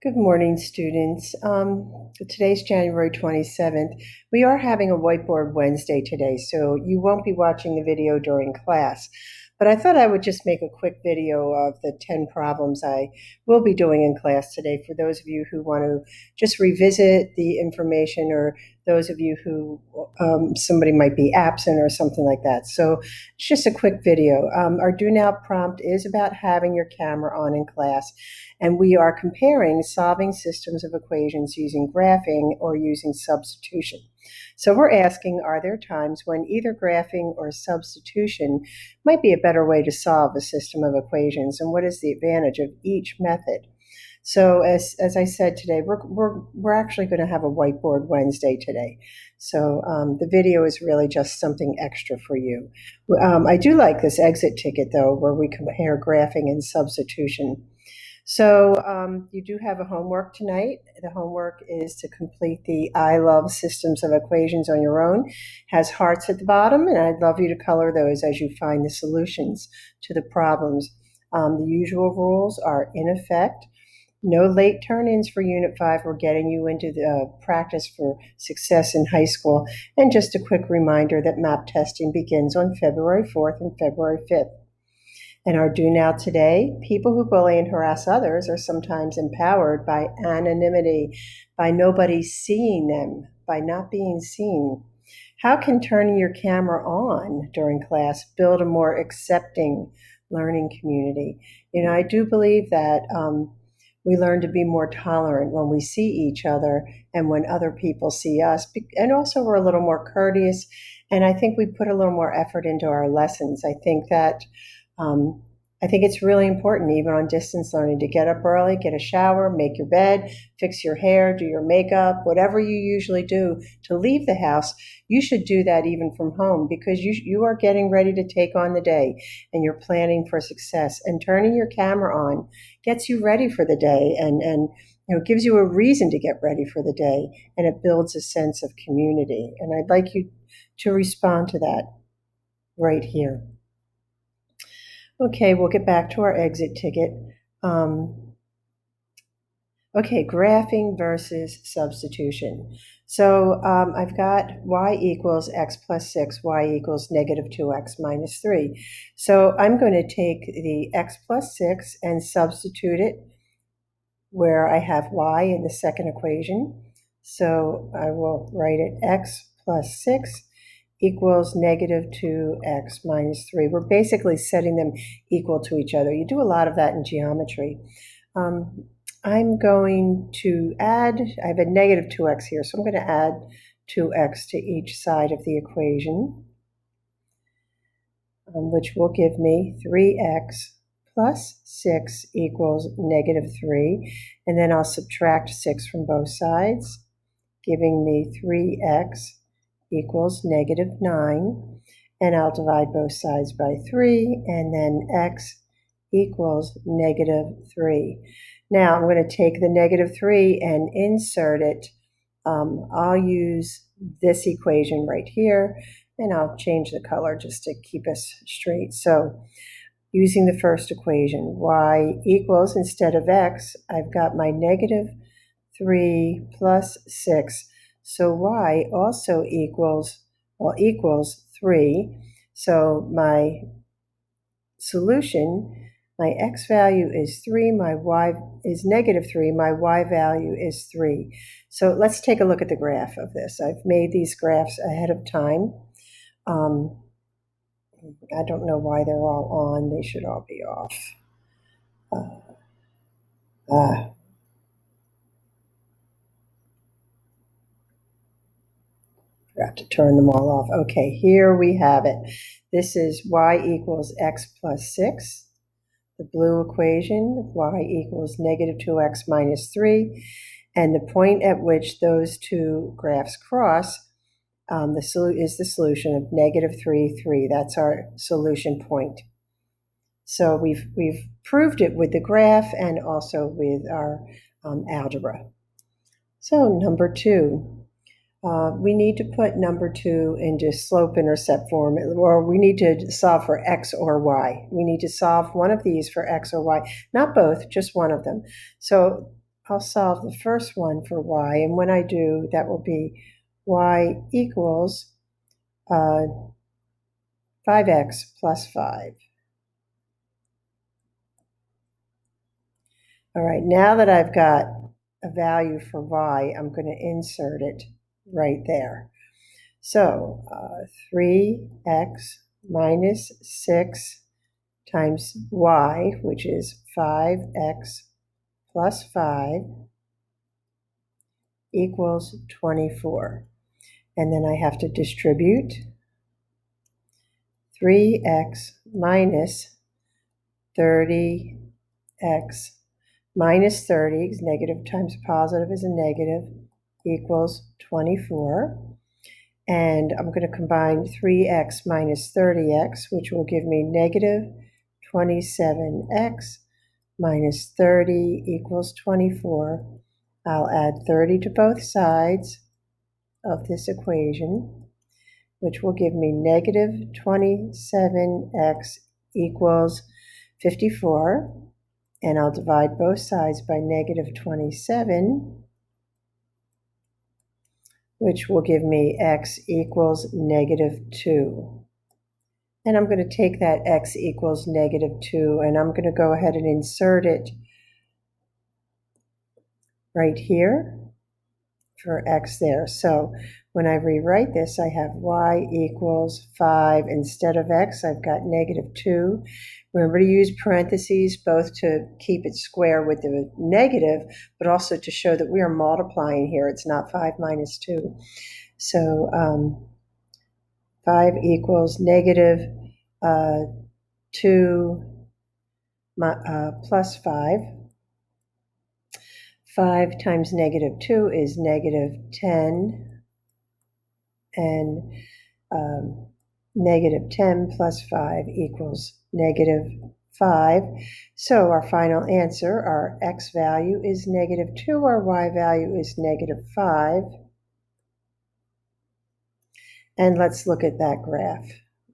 Good morning, students. Today's January 27th. We are having a Whiteboard Wednesday today, so you won't be watching the video during class. But I thought I would just make a quick video of the 10 problems I will be doing in class today for those of you who want to just revisit the information, or those of you who somebody might be absent or something like that. So it's just a quick video. Our Do Now prompt is about having your camera on in class, and we are comparing solving systems of equations using graphing or using substitution. So we're asking, are there times when either graphing or substitution might be a better way to solve a system of equations, and what is the advantage of each method? So as I said today, we're actually going to have a Whiteboard Wednesday today. So the video is really just something extra for you. I do like this exit ticket, though, where we compare graphing and substitution. So you do have a homework tonight. The homework is to complete the I love systems of equations on your own. It has hearts at the bottom, and I'd love you to color those as you find the solutions to the problems. The usual rules are in effect. No late turn-ins for Unit 5. We're getting you into the practice for success in high school. And just a quick reminder that map testing begins on February 4th and February 5th. And our Do Now today, people who bully and harass others are sometimes empowered by anonymity, by nobody seeing them, by not being seen. How can turning your camera on during class build a more accepting learning community? I do believe that we learn to be more tolerant when we see each other and when other people see us. And also we're a little more courteous, and I think we put a little more effort into our lessons. I think it's really important, even on distance learning, to get up early, get a shower, make your bed, fix your hair, do your makeup, whatever you usually do to leave the house. You should do that even from home, because you are getting ready to take on the day and you're planning for success. And turning your camera on gets you ready for the day and gives you a reason to get ready for the day, and it builds a sense of community. And I'd like you to respond to that right here. Okay, we'll get back to our exit ticket. Okay, graphing versus substitution. So I've got y equals x plus 6, y equals negative 2x minus 3. So I'm going to take the x plus 6 and substitute it where I have y in the second equation. So I will write it x plus 6 equals negative 2x minus 3. We're basically setting them equal to each other. You do a lot of that in geometry. I'm going to add, I have a negative 2x here, so I'm going to add 2x to each side of the equation, which will give me 3x plus 6 equals negative 3. And then I'll subtract 6 from both sides, giving me 3x equals negative 9, and I'll divide both sides by 3, and then x equals negative 3. Now I'm going to take the negative 3 and insert it. I'll use this equation right here, and I'll change the color just to keep us straight. So using the first equation, y equals, instead of x, I've got my negative 3 plus 6. So y also equals 3. So my solution, my x value is 3, my y is negative 3, my y value is 3. So let's take a look at the graph of this. I've made these graphs ahead of time. I don't know why they're all on. They should all be off. Forgot to turn them all off. Okay, here we have it. This is y equals x plus 6. The blue equation, y equals negative 2x minus 3. And the point at which those two graphs cross is the solution of negative 3, 3. That's our solution point. So we've proved it with the graph and also with our algebra. So number 2. We need to put number 2 into slope-intercept form, or we need to solve for x or y. We need to solve one of these for x or y, not both, just one of them. So I'll solve the first one for y, and when I do, that will be y equals 5x plus 5. All right, now that I've got a value for y, I'm going to insert it right there. So 3x minus 6 times y, which is 5x plus 5, equals 24. And then I have to distribute 3x minus 30x minus 30, because negative times positive is a negative, equals 24. And I'm going to combine 3x minus 30x, which will give me negative 27x minus 30 equals 24. I'll add 30 to both sides of this equation, which will give me negative 27x equals 54. And I'll divide both sides by negative 27, which will give me x equals negative 2. And I'm going to take that x equals negative 2, and I'm going to go ahead and insert it right here for x there. So when I rewrite this, I have y equals 5. Instead of x, I've got negative 2. Remember to use parentheses both to keep it square with the negative, but also to show that we are multiplying here. It's not 5 minus 2. So 5 equals negative 2 plus 5. 5 times negative 2 is negative 10, and negative 10 plus 5 equals negative 5. So our final answer, our x value is negative 2, our y value is negative 5. And let's look at that graph.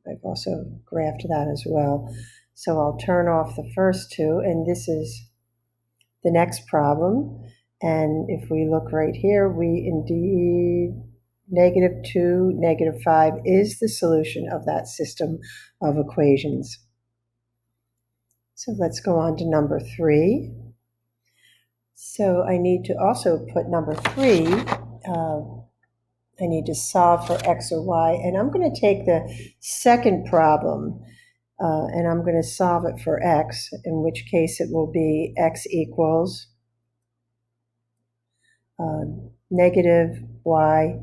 I've also graphed that as well. So I'll turn off the first two, and this is the next problem. And if we look right here, we indeed, negative 2, negative 5 is the solution of that system of equations. So let's go on to number 3. So I need to also put number 3, I need to solve for x or y, and I'm going to take the second problem and I'm going to solve it for x, in which case it will be x equals negative y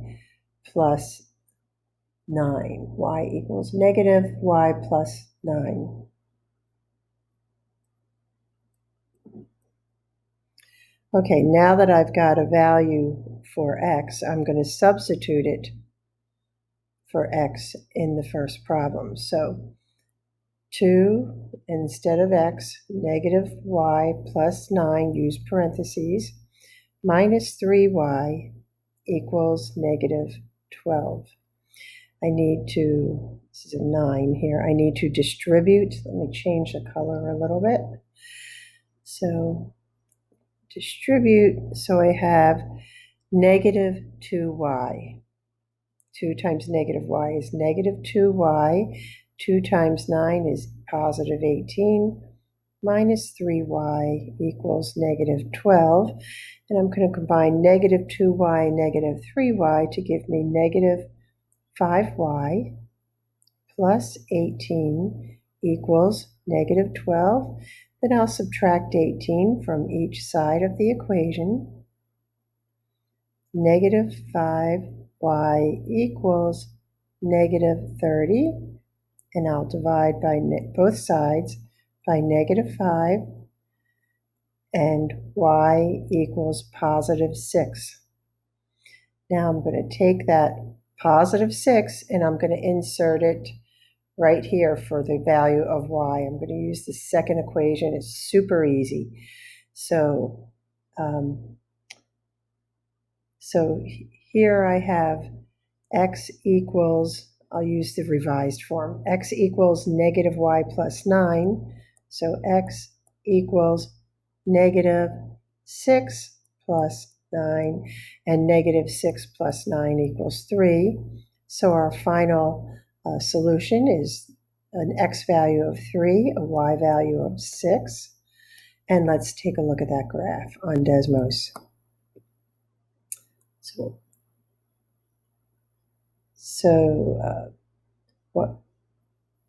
plus 9. Y equals negative y plus 9. Okay, now that I've got a value for x, I'm going to substitute it for x in the first problem. So 2 instead of x, negative y plus 9, use parentheses, minus 3y equals negative 12. I need to, this is a 9 here, I need to distribute. Let me change the color a little bit. So distribute, so I have negative 2y. 2 times negative y is negative 2y. 2 times 9 is positive 18. Minus 3y equals negative 12. And I'm going to combine negative 2y and negative 3y to give me negative 5y plus 18 equals negative 12. Then I'll subtract 18 from each side of the equation. Negative 5y equals negative 30. And I'll divide by both sides by negative 5. And y equals positive 6. Now I'm going to take that positive 6 and I'm going to insert it right here for the value of y. I'm going to use the second equation. It's super easy. So, here I have x equals, I'll use the revised form, x equals negative y plus 9. So x equals negative 6 plus 9, and negative 6 plus 9 equals 3. So our final solution is an x value of 3, a y value of 6. And let's take a look at that graph on Desmos.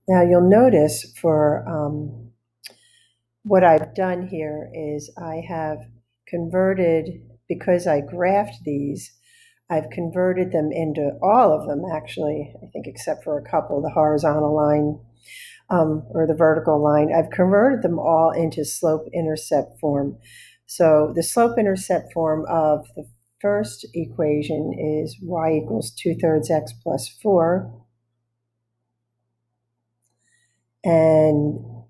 Now you'll notice for what I've done here is I have converted, because I graphed these, I've converted them into all of them, actually, I think except for a couple, the horizontal line or the vertical line. I've converted them all into slope-intercept form. So the slope-intercept form of the first equation is y equals 2/3 x plus 4. And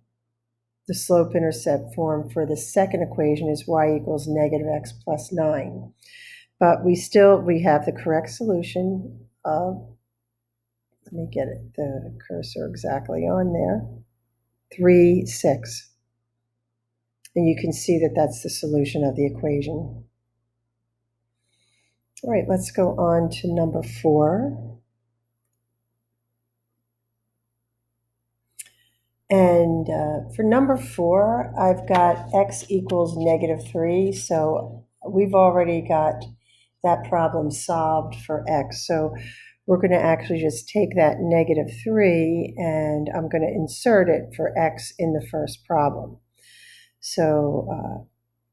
the slope-intercept form for the second equation is y equals negative x plus 9. But we have the correct solution of, let me get the cursor exactly on there, 3, 6. And you can see that that's the solution of the equation. All right, let's go on to number 4. And for number 4, I've got x equals negative 3. So we've already got that problem solved for x. So we're going to actually just take that negative 3 and I'm going to insert it for x in the first problem. So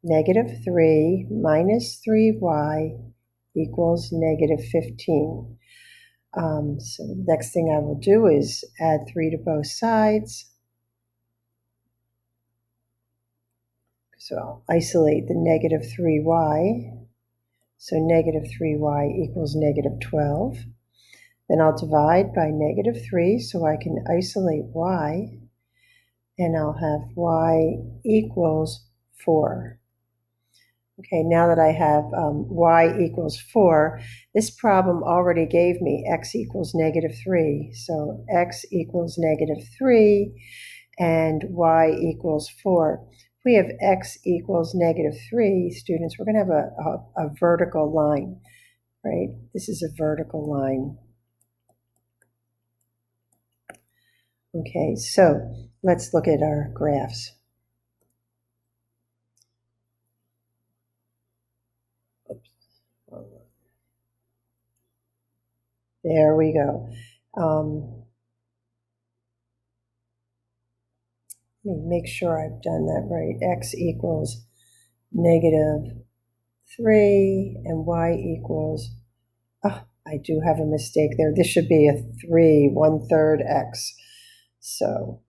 negative 3 minus 3y equals negative 15. So the next thing I will do is add 3 to both sides. So I'll isolate the negative 3y. So negative 3y equals negative 12. Then I'll divide by negative 3 so I can isolate y. And I'll have y equals 4. Okay, now that I have y equals 4, this problem already gave me x equals negative 3. So x equals negative 3 and y equals 4. If we have x equals negative 3, students, we're going to have a vertical line, right? This is a vertical line. Okay, so let's look at our graphs. There we go. Let me make sure I've done that right. X equals negative 3 and y equals, I do have a mistake there. This should be a 3, 1/3 x. So,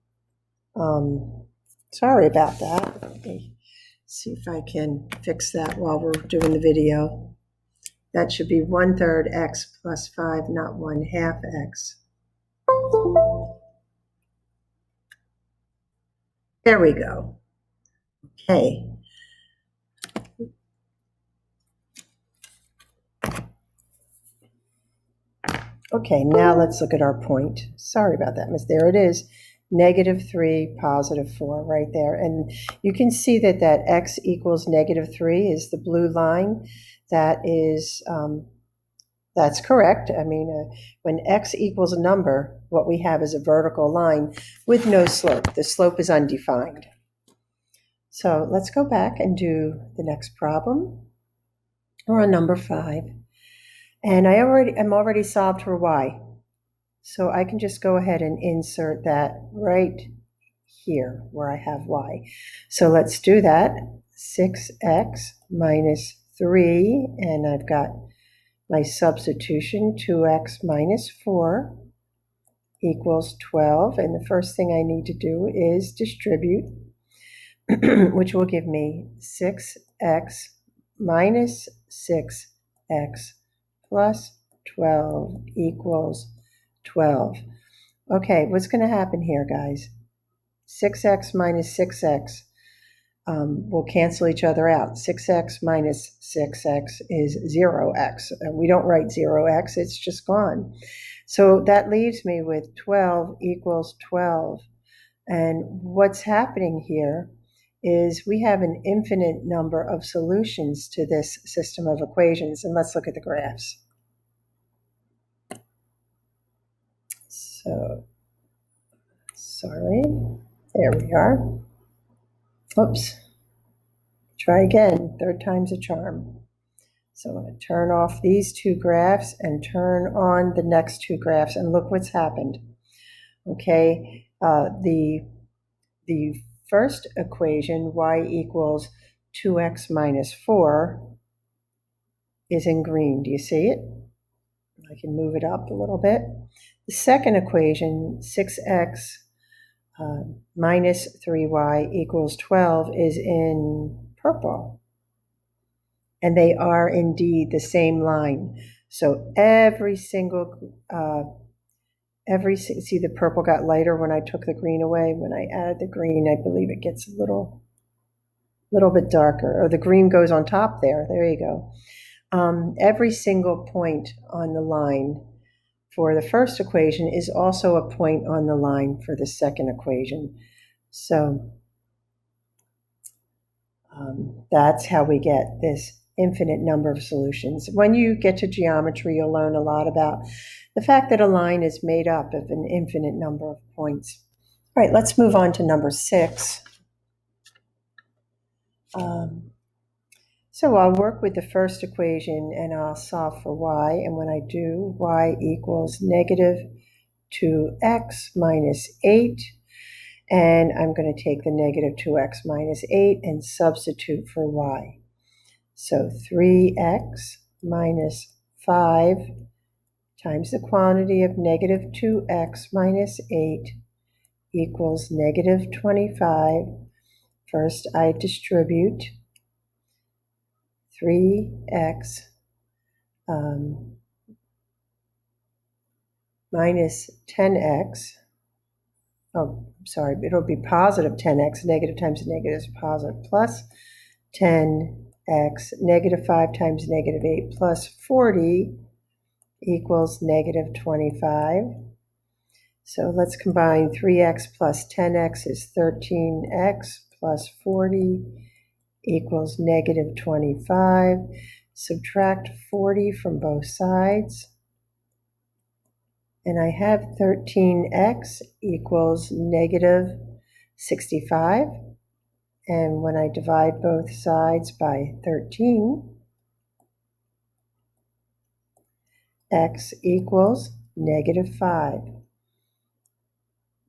sorry about that. Let me see if I can fix that while we're doing the video. That should be 1/3 x plus 5, not 1/2 x. There we go. Okay. Okay, now let's look at our point. Sorry about that, miss. There it is. Negative 3, positive 4 right there. And you can see that x equals negative 3 is the blue line. That is, that's correct. I mean, when x equals a number, what we have is a vertical line with no slope. The slope is undefined. So let's go back and do the next problem. We're on number 5. And I'm already solved for y. So I can just go ahead and insert that right here where I have y. So let's do that. 6x minus 3, and I've got my substitution, 2x minus 4 equals 12. And the first thing I need to do is distribute, which will give me 6x minus 6x plus 12 equals 12. Okay, what's going to happen here, guys? 6x minus 6x will cancel each other out. 6x minus 6x is 0x. We don't write 0x, it's just gone. So that leaves me with 12 equals 12. And what's happening here is we have an infinite number of solutions to this system of equations. And let's look at the graphs. So, sorry, there we are. Oops, try again, third time's a charm. So I'm going to turn off these two graphs and turn on the next two graphs, and look what's happened. Okay, the first equation, y equals 2x minus 4, is in green. Do you see it? I can move it up a little bit. The second equation, 6x minus 3y equals 12, is in purple. And they are indeed the same line. So every single, see the purple got lighter when I took the green away. When I added the green, I believe it gets a little bit darker. Or the green goes on top there. There you go. Every single point on the line for the first equation is also a point on the line for the second equation. So that's how we get this infinite number of solutions. When you get to geometry, you'll learn a lot about the fact that a line is made up of an infinite number of points. All right, let's move on to number 6. So I'll work with the first equation and I'll solve for y. And when I do, y equals negative 2x minus 8. And I'm going to take the negative 2x minus 8 and substitute for y. So 3x minus 5 times the quantity of negative 2x minus 8 equals negative 25. First, I distribute 3x minus 10x. Oh, sorry, it'll be positive 10x. Negative times negative is positive, plus 10x. Negative 5 times negative 8 plus 40 equals negative 25. So let's combine 3x plus 10x is 13x plus 40 equals negative 25. Subtract 40 from both sides. And I have 13x equals negative 65. And when I divide both sides by 13, x equals negative 5.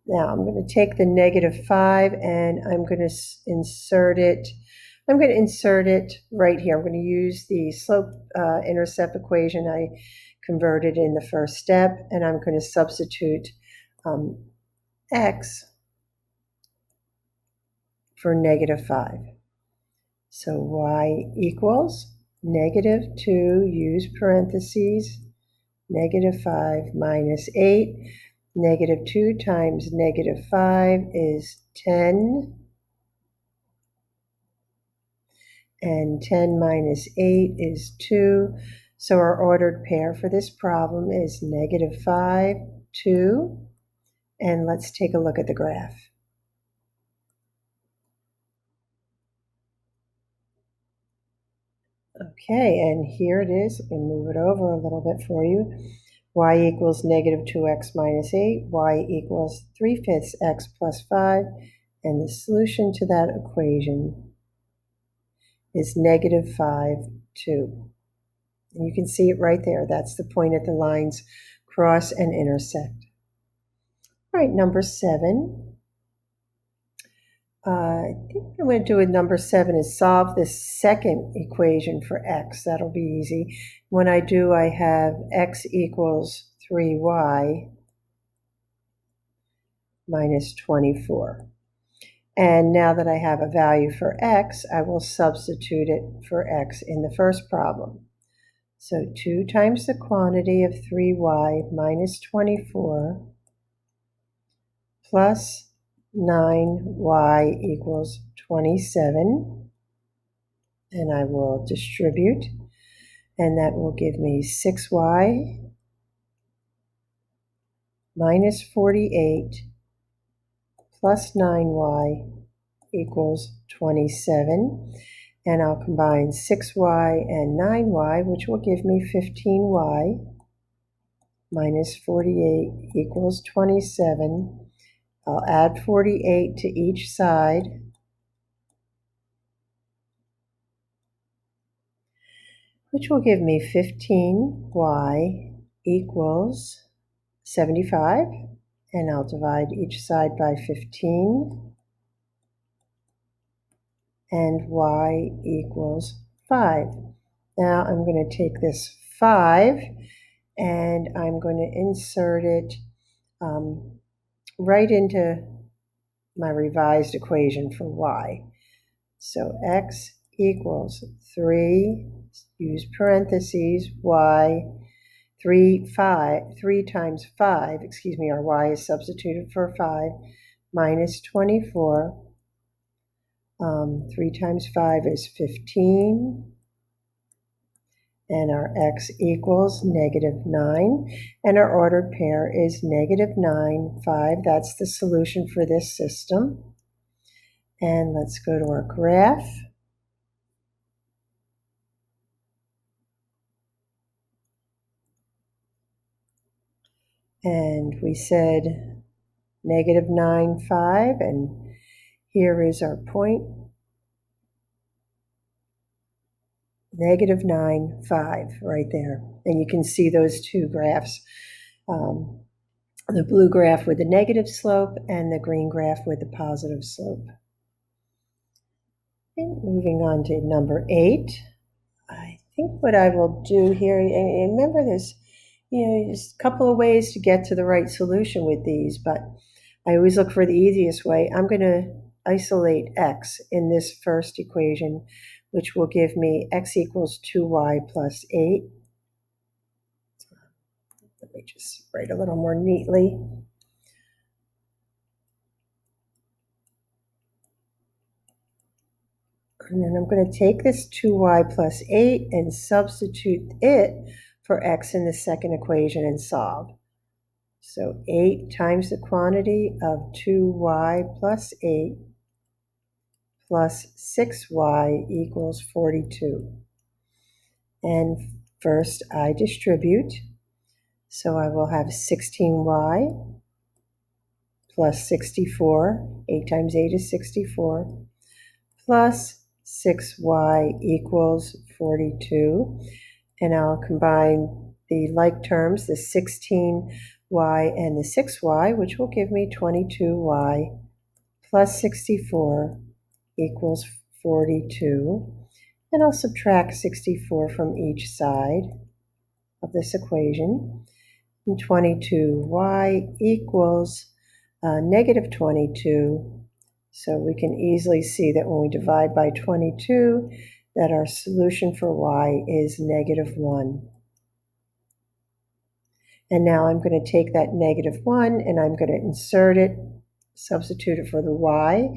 Now I'm going to take the negative 5 and I'm going to insert it. I'm going to insert it right here. I'm going to use the slope-intercept equation I converted in the first step, and I'm going to substitute x for negative 5. So y equals negative 2, use parentheses, negative 5 minus 8. Negative 2 times negative 5 is 10. And 10 minus 8 is 2. So our ordered pair for this problem is negative 5, 2. And let's take a look at the graph. Okay, and here it is. Let me move it over a little bit for you. Y equals negative 2x minus 8. Y equals 3/5 x plus 5. And the solution to that equation is negative 5, 2. And you can see it right there. That's the point at the lines cross and intersect. All right, number 7. I think what I'm going to do with number 7 is solve this second equation for x. That'll be easy. When I do, I have x equals 3y minus 24. And now that I have a value for x, I will substitute it for x in the first problem. So 2 times the quantity of 3y minus 24 plus 9y equals 27. And I will distribute, and that will give me 6y minus 48 plus 9y equals 27. And I'll combine 6y and 9y, which will give me 15y minus 48 equals 27. I'll add 48 to each side. Which will give me 15y equals 75. And I'll divide each side by 15. And y equals 5. Now I'm going to take this 5 and I'm going to insert it right into my revised equation for y. So x equals 3, use parentheses, y, 3 times 5, our y is substituted for 5, minus 24. 3 times 5 is 15. And our x equals -9, and our ordered pair is -9, 5. That's the solution for this system. And let's go to our graph. And we said -9, 5, and here is our point. -9, 5 right there. And you can see those two graphs, the blue graph with the negative slope and the green graph with the positive slope. And moving on to number 8, I think what I will do here, and remember there's just a couple of ways to get to the right solution with these, but I always look for the easiest way. I'm going to isolate x in this first equation, which will give me x equals 2y plus 8. Let me just write a little more neatly. And then I'm going to take this 2y plus 8 and substitute it for x in the second equation and solve. So 8 times the quantity of 2y plus 8 plus 6y equals 42. And first I distribute. So I will have 16y plus 64. 8 times 8 is 64. Plus 6y equals 42. And I'll combine the like terms, the 16y and the 6y, which will give me 22y plus 64 equals 42. And I'll subtract 64 from each side of this equation. And 22y equals negative 22. So we can easily see that when we divide by 22, that our solution for y is -1. And now I'm going to take that -1 and I'm going to insert it, substitute it for the y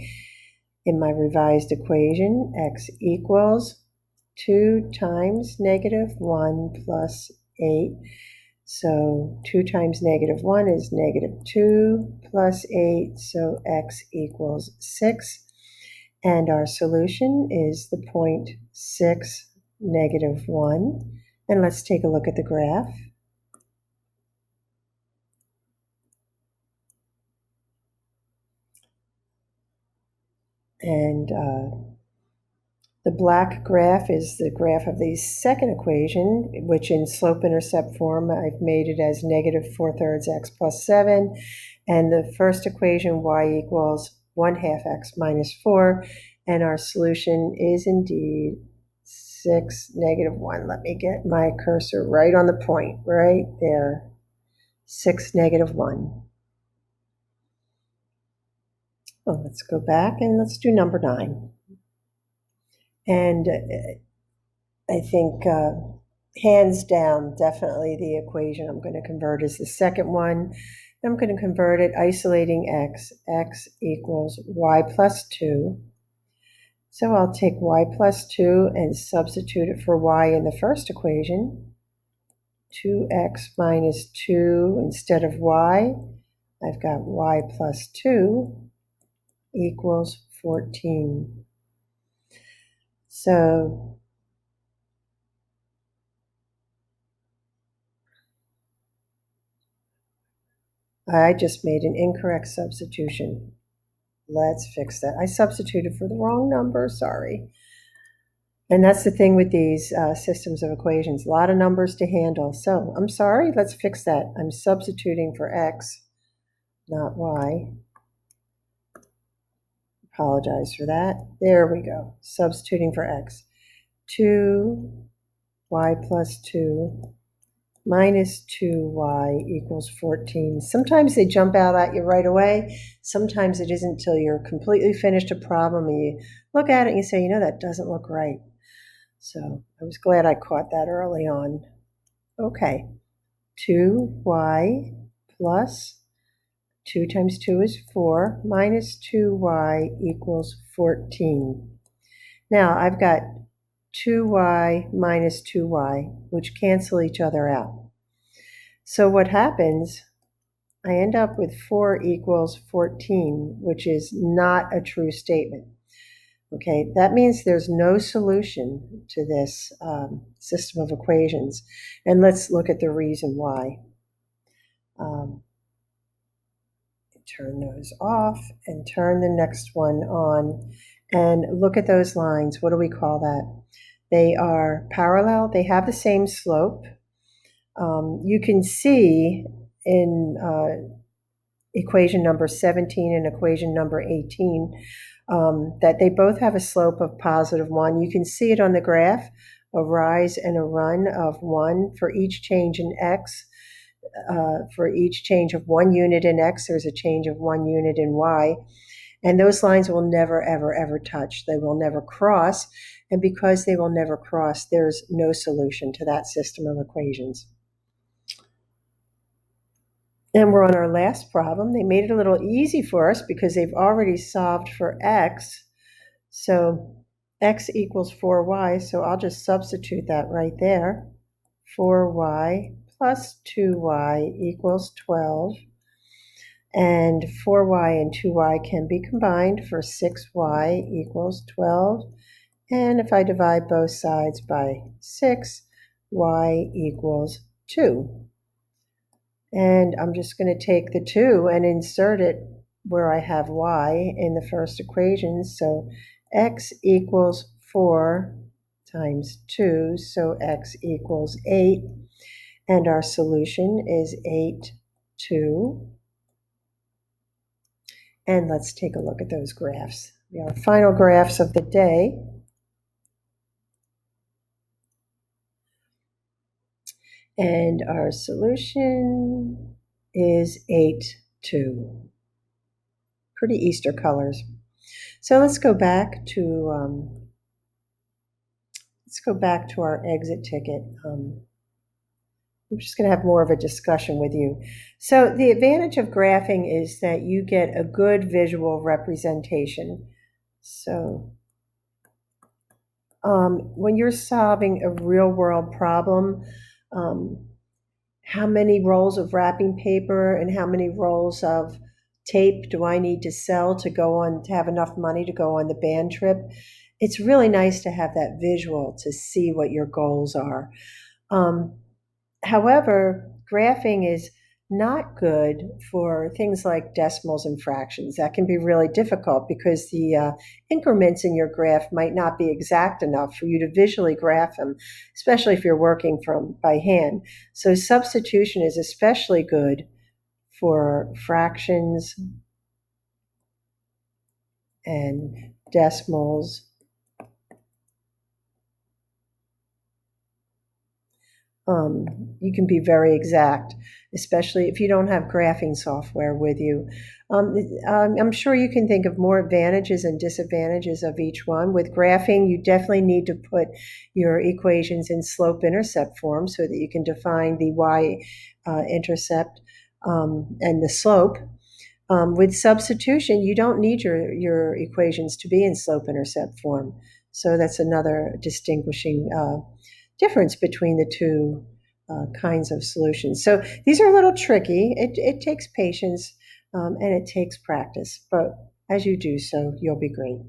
in my revised equation. X equals 2 times -1 plus 8. So 2 times -1 is -2 plus 8, so x equals 6. And our solution is the point 6, -1. And let's take a look at the graph. And the black graph is the graph of the second equation, which in slope-intercept form, I've made it as -4/3 x plus 7. And the first equation, y equals 1/2 x minus 4. And our solution is indeed 6, -1. Let me get my cursor right on the point, right there. 6, -1. Oh, let's go back and let's do number 9. And I think hands down, definitely the equation I'm going to convert is the second one. I'm going to convert it isolating x. X equals y plus 2. So I'll take y plus 2 and substitute it for y in the first equation. 2x minus 2 instead of y. I've got y plus 2 equals 14. So I just made an incorrect substitution. Let's fix that. I substituted for the wrong number, sorry. And that's the thing with these systems of equations, a lot of numbers to handle. So I'm sorry, let's fix that. I'm substituting for x, not y. Apologize for that. There we go, substituting for x. 2y plus 2 minus 2y equals 14. Sometimes they jump out at you right away. Sometimes it isn't until you're completely finished a problem and you look at it and you say, that doesn't look right. So I was glad I caught that early on. Okay, 2y plus 2 times 2 is 4, minus 2y equals 14. Now I've got 2y minus 2y, which cancel each other out. So what happens, I end up with 4 equals 14, which is not a true statement. Okay, that means there's no solution to this system of equations. And let's look at the reason why. Turn those off and turn the next one on. And look at those lines. What do we call that? They are parallel. They have the same slope. You can see in equation number 17 and equation number 18 that they both have a slope of +1. You can see it on the graph, a rise and a run of 1 for each change in x. For each change of 1 unit in x, there's a change of 1 unit in y. And those lines will never, ever, ever touch. They will never cross. And because they will never cross, there's no solution to that system of equations. And we're on our last problem. They made it a little easy for us because they've already solved for x. So x equals 4y, so I'll just substitute that right there. 4y plus 2y equals 12. And 4y and 2y can be combined for 6y equals 12. And if I divide both sides by 6, y equals 2. And I'm just going to take the 2 and insert it where I have y in the first equation. So x equals 4 times 2, so x equals 8. And our solution is 8, 2. And let's take a look at those graphs. Our final graphs of the day. And our solution is 8, 2. Pretty Easter colors. So let's go back to our exit ticket. I'm just going to have more of a discussion with you. So the advantage of graphing is that you get a good visual representation. So when you're solving a real-world problem, how many rolls of wrapping paper and how many rolls of tape do I need to sell to have enough money to go on the band trip? It's really nice to have that visual to see what your goals are. However, graphing is not good for things like decimals and fractions. That can be really difficult because the increments in your graph might not be exact enough for you to visually graph them, especially if you're working by hand. So substitution is especially good for fractions and decimals. You can be very exact, especially if you don't have graphing software with you. I'm sure you can think of more advantages and disadvantages of each one. With graphing, you definitely need to put your equations in slope-intercept form so that you can define the y-intercept and the slope. With substitution, you don't need your equations to be in slope-intercept form. So that's another distinguishing difference between the two kinds of solutions. So these are a little tricky. It takes patience and it takes practice. But As you do so, you'll be great.